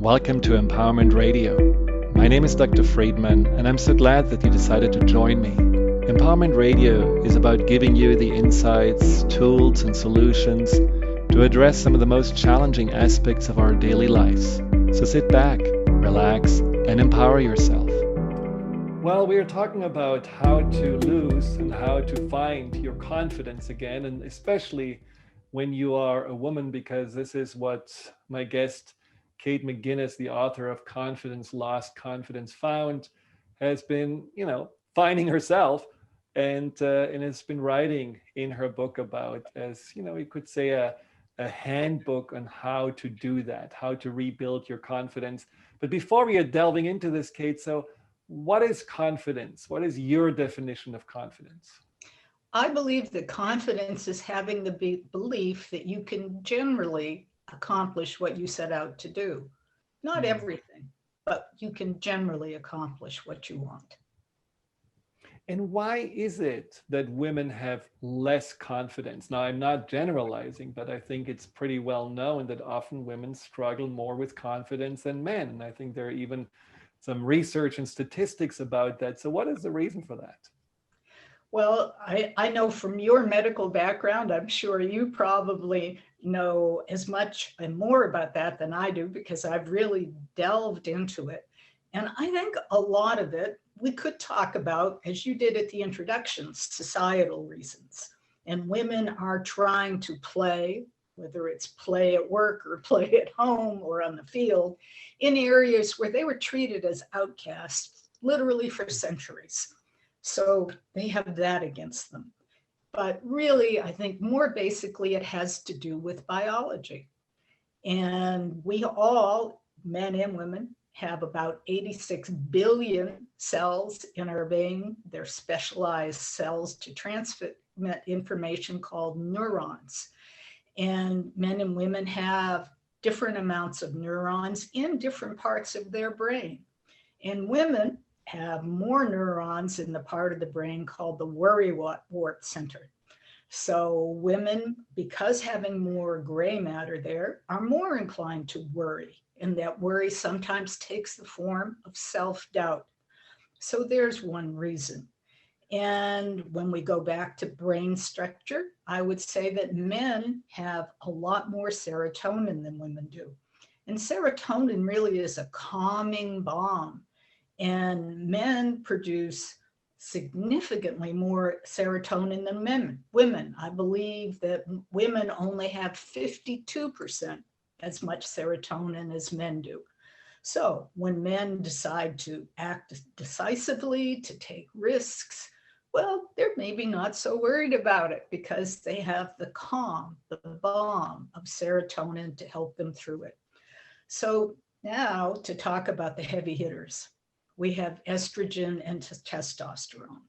Welcome to Empowerment Radio. My name is Dr. Friedemann, and I'm so glad that you decided to join me. Empowerment Radio is about giving you the insights, tools, and solutions to address some of the most challenging aspects of our daily lives. So sit back, relax, and empower yourself. Well, we are talking about how to lose and how to find your confidence again, and especially when you are a woman, because this is what my guest, Kate McGuinness, the author of Confidence Lost, Confidence Found, has been, finding herself and has been writing in her book about, as you could say, a handbook on how to do that, how to rebuild your confidence. But before we are delving into this, Kate, so what is confidence? What is your definition of confidence? I believe that confidence is having the belief that you can generally accomplish what you set out to do. Not everything, but you can generally accomplish what you want. And why is it that women have less confidence? Now, I'm not generalizing, but I think it's pretty well known that often women struggle more with confidence than men. And I think there are even some research and statistics about that. So what is the reason for that? Well, I know from your medical background, I'm sure you probably know as much and more about that than I do, because I've really delved into it. And I think a lot of it we could talk about, as you did at the introduction, societal reasons. And women are trying to play, whether it's play at work or play at home or on the field, in areas where they were treated as outcasts, literally for centuries. So they have that against them. But really, I think more basically, it has to do with biology. And we all, men and women, have about 86 billion cells in our brain. They're specialized cells to transmit information called neurons. And men and women have different amounts of neurons in different parts of their brain. And women have more neurons in the part of the brain called the worrywart center. So women, because having more gray matter there, are more inclined to worry. And that worry sometimes takes the form of self-doubt. So there's one reason. And when we go back to brain structure, I would say that men have a lot more serotonin than women do. And serotonin really is a calming balm. And men produce significantly more serotonin than women. I believe that women only have 52% as much serotonin as men do. So when men decide to act decisively, to take risks, well, they're maybe not so worried about it because they have the calm, the balm of serotonin to help them through it. So now to talk about the heavy hitters. We have estrogen and testosterone.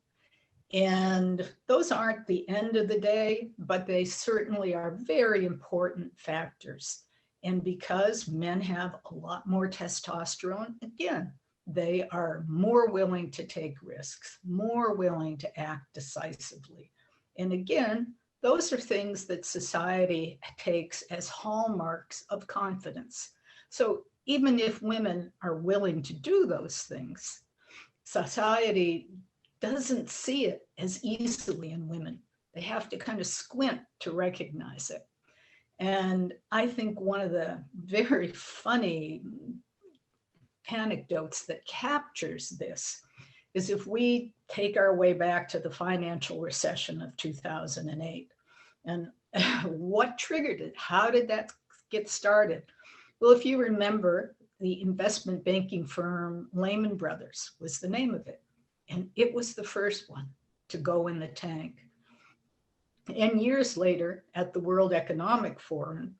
And those aren't the end of the day, but they certainly are very important factors. And because men have a lot more testosterone, again, they are more willing to take risks, more willing to act decisively. And again, those are things that society takes as hallmarks of confidence. So even if women are willing to do those things, society doesn't see it as easily in women. They have to kind of squint to recognize it. And I think one of the very funny anecdotes that captures this is if we take our way back to the financial recession of 2008. And what triggered it? How did that get started? Well, if you remember, the investment banking firm Lehman Brothers was the name of it. And it was the first one to go in the tank. And years later, at the World Economic Forum,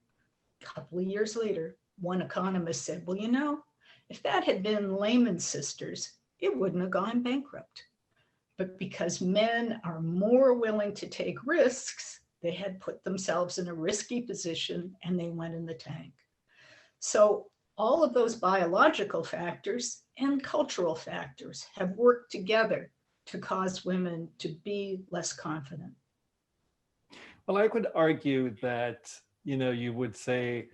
a couple of years later, one economist said, well, if that had been Lehman Sisters, it wouldn't have gone bankrupt. But because men are more willing to take risks, they had put themselves in a risky position and they went in the tank. So all of those biological factors and cultural factors have worked together to cause women to be less confident. Well, I could argue that, you would say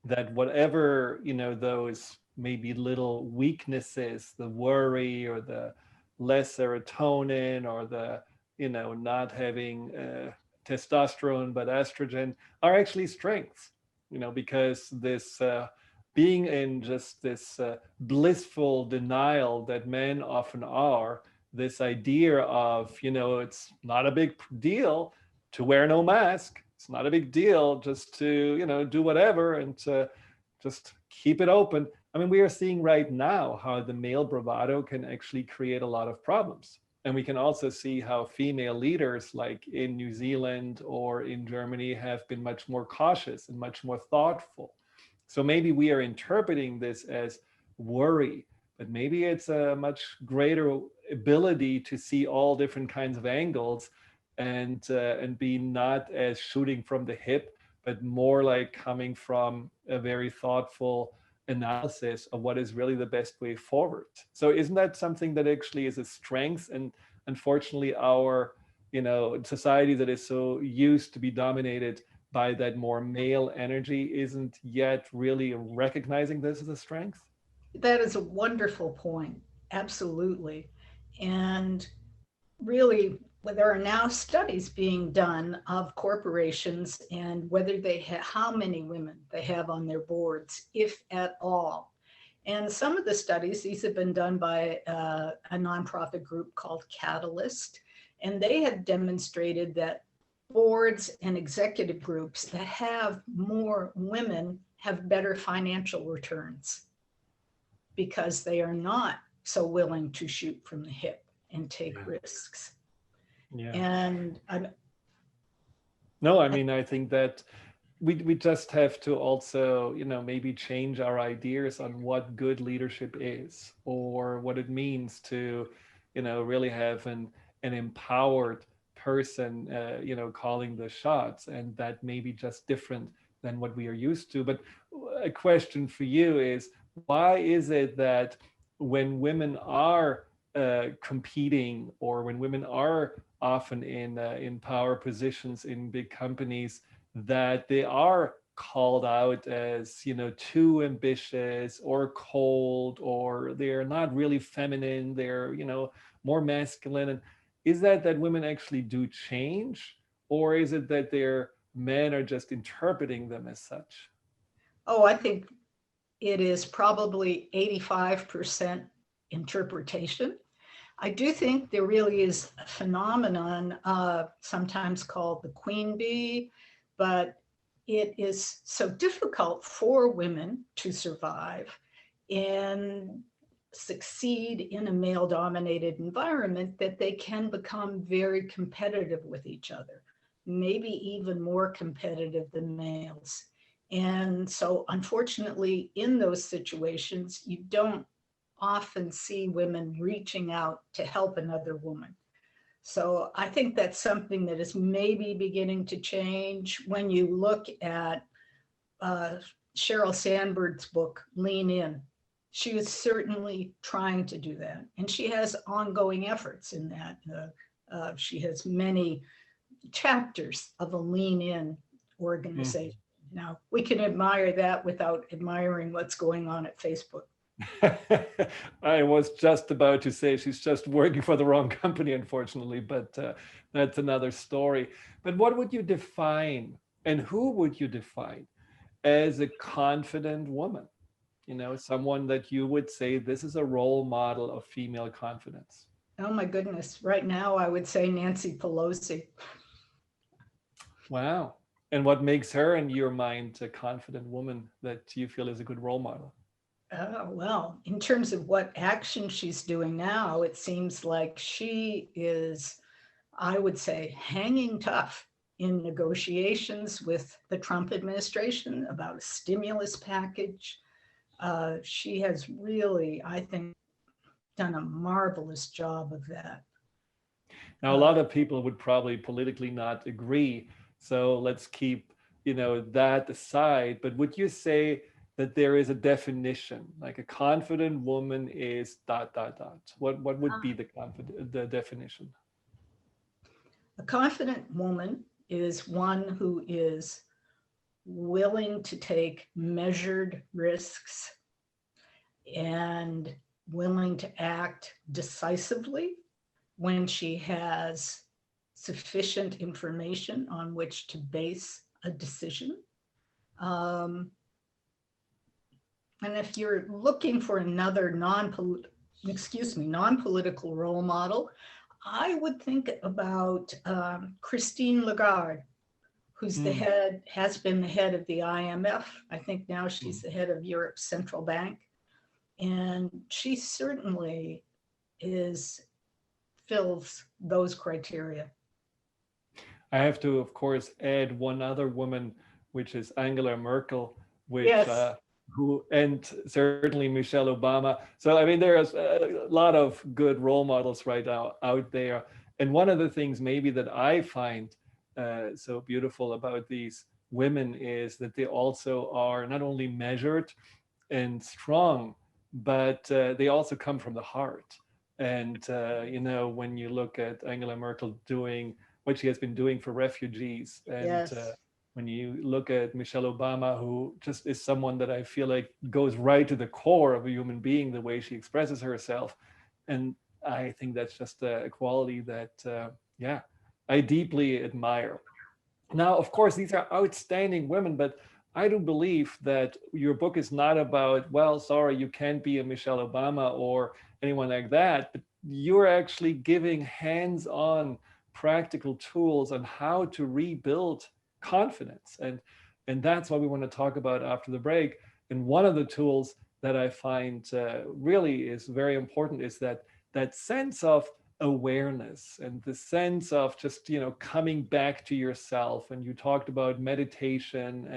that whatever, those maybe little weaknesses, the worry or the less serotonin or the, not having testosterone but estrogen, are actually strengths, because this being in just this blissful denial that men often are, this idea of, it's not a big deal to wear no mask. It's not a big deal just to, do whatever and to just keep it open. I mean, we are seeing right now how the male bravado can actually create a lot of problems. And we can also see how female leaders, like in New Zealand or in Germany, have been much more cautious and much more thoughtful. So maybe we are interpreting this as worry, but maybe it's a much greater ability to see all different kinds of angles and be not as shooting from the hip, but more like coming from a very thoughtful analysis of what is really the best way forward. So isn't that something that actually is a strength? And unfortunately, our society that is so used to be dominated by that more male energy isn't yet really recognizing this as a strength? That is a wonderful point. Absolutely. And really, well, there are now studies being done of corporations and whether they have, how many women they have on their boards, if at all. And some of the studies, these have been done by a nonprofit group called Catalyst, and they have demonstrated that boards and executive groups that have more women have better financial returns because they are not so willing to shoot from the hip and take risks. Yeah. And no, I mean, I think that we just have to also, maybe change our ideas on what good leadership is or what it means to, really have an empowered person, calling the shots. And that may be just different than what we are used to. But a question for you is, why is it that when women are competing, or when women are often in power positions in big companies, that they are called out as, too ambitious or cold, or they're not really feminine, they're, more masculine? And is that women actually do change, or is it that their men are just interpreting them as such? Oh, I think it is probably 85% interpretation. I do think there really is a phenomenon, sometimes called the queen bee, but it is so difficult for women to survive and succeed in a male-dominated environment that they can become very competitive with each other, maybe even more competitive than males. And so unfortunately, in those situations, you don't often see women reaching out to help another woman. So I think that's something that is maybe beginning to change. When you look at Sheryl Sandberg's book, Lean In, she is certainly trying to do that. And she has ongoing efforts in that. She has many chapters of a Lean In organization. Now, we can admire that without admiring what's going on at Facebook. I was just about to say she's just working for the wrong company, unfortunately, but that's another story. But what would you define, and who would you define as a confident woman? Someone that you would say this is a role model of female confidence. Oh my goodness. Right now, I would say Nancy Pelosi. Wow. And what makes her, in your mind, a confident woman that you feel is a good role model? Well, in terms of what action she's doing now, it seems like she is, I would say, hanging tough in negotiations with the Trump administration about a stimulus package. She has really, I think, done a marvelous job of that. Now, a lot of people would probably politically not agree. So let's keep, that aside. But would you say that there is a definition, like a confident woman is ... What would be the definition? A confident woman is one who is willing to take measured risks, and willing to act decisively when she has sufficient information on which to base a decision. And if you're looking for another non-political role model, I would think about Christine Lagarde, who's has been the head of the IMF. I think now she's the head of Europe's central bank. And she certainly fills those criteria. I have to, of course, add one other woman, which is Angela Merkel, which Yes. and certainly Michelle Obama. So I mean, there's a lot of good role models right now out there. And one of the things maybe that I find so beautiful about these women is that they also are not only measured and strong, but they also come from the heart. And when you look at Angela Merkel doing what she has been doing for refugees, and Yes. When you look at Michelle Obama, who just is someone that I feel like goes right to the core of a human being, the way she expresses herself. And I think that's just a quality that, I deeply admire. Now, of course, these are outstanding women, but I do believe that your book is not about, well, sorry, you can't be a Michelle Obama or anyone like that, but you're actually giving hands-on practical tools on how to rebuild confidence. And that's what we want to talk about after the break. And one of the tools that I find really is very important is that sense of awareness and the sense of just, coming back to yourself. And you talked about meditation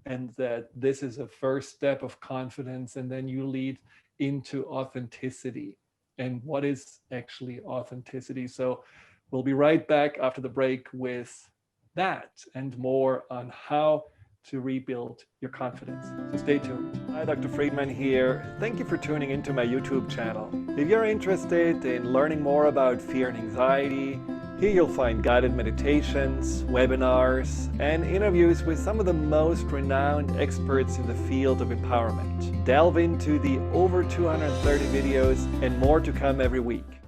and that this is a first step of confidence, and then you lead into authenticity. And what is actually authenticity? So we'll be right back after the break with that and more on how to rebuild your confidence. So stay tuned. Hi, Dr. Friedemann here. Thank you for tuning into my YouTube channel. If you're interested in learning more about fear and anxiety, here you'll find guided meditations, webinars, and interviews with some of the most renowned experts in the field of empowerment. Delve into the over 230 videos and more to come every week.